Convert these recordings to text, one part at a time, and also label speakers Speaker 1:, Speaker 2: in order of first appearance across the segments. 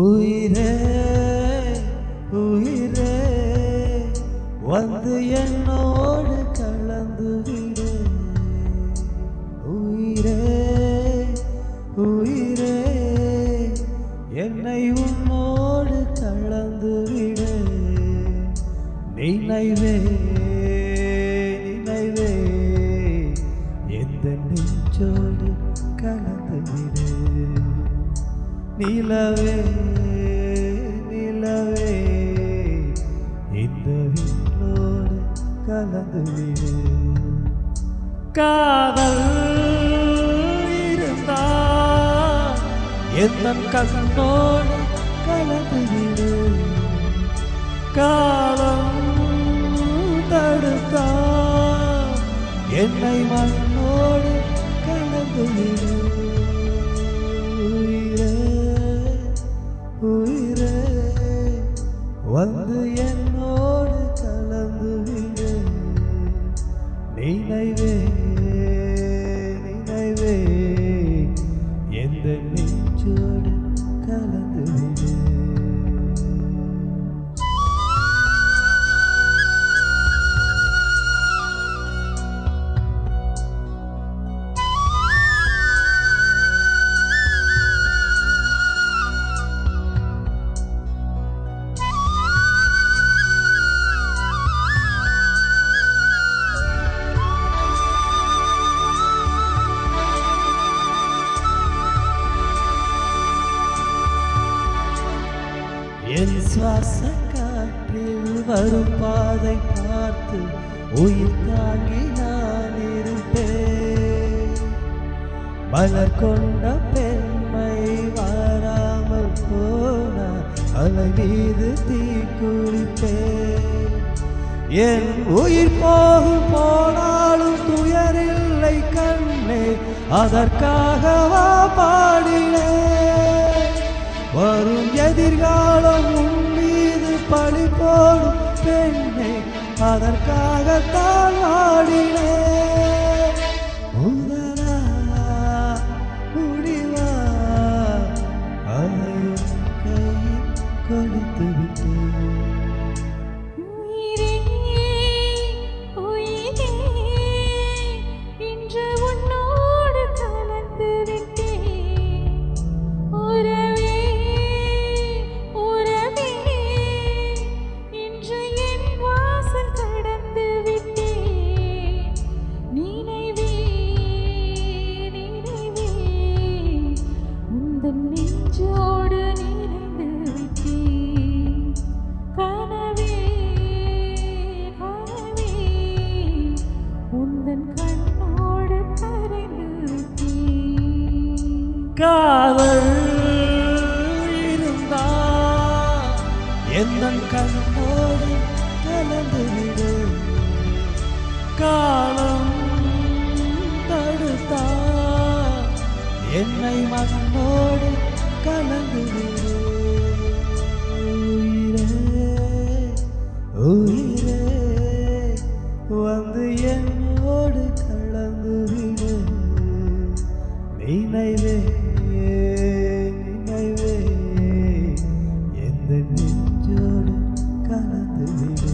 Speaker 1: உயிரே உயிரே வந்து என்னோடு கலந்து விடு. உயிரே உயிரே என்னை உன்னோடு கலந்து விடு. நினைவே நினைவே எந்த நெஞ்சோடு கலந்து விடு. நிலவே நிலவே இந்த விண்ணோடு கலந்து விடு. காதல் இருந்தால் எந்த கண்ணோடு கலந்து விடு. காலம் தடுத்தால் என்னை மண்ணோடு கலந்து விடு. உயிரே வந்து என்னோடு கலந்து விடு. நினைவே நினைவே எந்த நெஞ்சோடு கலந்து விடு. என் சுவாச காற்றில் வரும் பாதை பார்த்து உயிர் தாங்கி நான் இருப்பேன். மலர் கொண்ட பெண்மை வராமல் போனால் அலை மீது தீ குளிப்பேன். என் உயிர் போகும் போனாலும் துயரில்லை கண்ணே, அதற்காகவா பாடினேன். வரும் எதிர்காலம் உன் மீது பழி போடும் பெண்ணே, அதற்காகத்தான் ஆடினேன். முதலா முடிவா அதையும் கையில் கொடுத்து விட்டேன். காதல் இருந்தால் எந்தன் கண்ணோடு கலந்து விடு. காலம் தடுத்தால் என்னை மண்ணோடு கலந்து விடு. உயிரே வந்து என்னோடு கலந்து விடு. நினைவே நினைவே எந்த நெஞ்சோடு கலந்து விடு.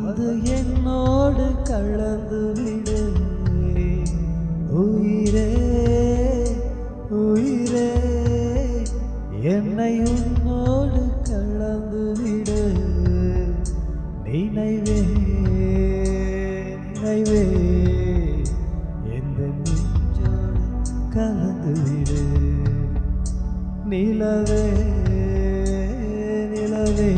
Speaker 1: வந்து என்னோடு கலந்து விடு. உயிரே உயிரே என்னை உன்னோடு கலந்து விடு. நினைவே நினைவே எந்த நெஞ்சோடு கலந்து விடு. நிலவே நிலவே